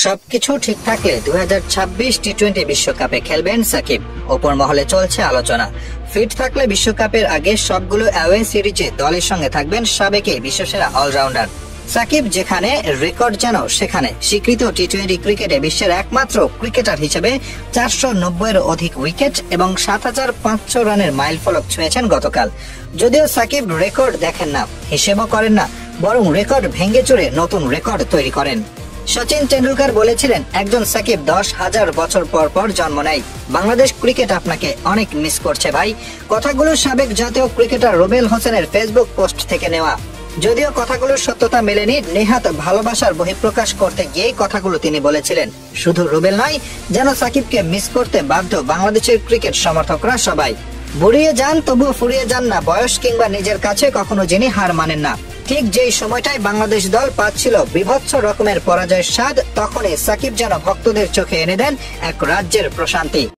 সবকিছু ঠিক থাকলে 2026 টি-20 বিশ্বকাপে খেলবেন সাকিব। ওপর মহলে চলছে আলোচনা, ফিট থাকলে বিশ্বকাপের আগে সবগুলো অ্যাওয়ে সিরিজে দলের সঙ্গে থাকবেন সাবেক বিশ্বসেরা অলরাউন্ডার সাকিব। যেখানে রেকর্ড যেন সেখানে। স্বীকৃত টি-20 ক্রিকেটে বিশ্বের একমাত্র ক্রিকেটার হিসেবে 490-এর অধিক উইকেট এবং 7,500 রানের মাইলফলক ছুঁয়েছেন গতকাল। যদিও সাকিব রেকর্ড দেখেন না, হিসেবও করেন না, বরং রেকর্ড ভেঙে চুরে নতুন রেকর্ড তৈরি করেন। সচিন টেন্ডুলকার বলেছিলেন, একজন সাকিব 10,000 বছর পর পর জন্ম নেয়। বাংলাদেশ ক্রিকেট আপনাকে অনেক মিস করছে ভাই। কথাগুলো সাবেক জাতীয় ক্রিকেটার রুবেল হোসেনের ফেসবুক পোস্ট থেকে নেওয়া। যদিও কথাগুলোর সত্যতা মেলেনি, নেহাত ভালোবাসার বহিঃপ্রকাশ করতে গিয়ে কথাগুলো তিনি বলেছিলেন। শুধু রুবেল নয়, যেন সাকিবকে মিস করতে বাধ্য বাংলাদেশের ক্রিকেট সমর্থকরা সবাই। বুড়িয়ে যান তবুও ফুরিয়ে যান না বয়স কিংবা নিজের কাছে কখনো যিনি হার মানেন না। ঠিক যেই সময়টায় বাংলাদেশ দল পাচ্ছিল বিভৎস রকমের পরাজয়ের স্বাদ, তখনই সাকিব যেন ভক্তদের চোখে এনে দেন এক রাজ্যের প্রশান্তি।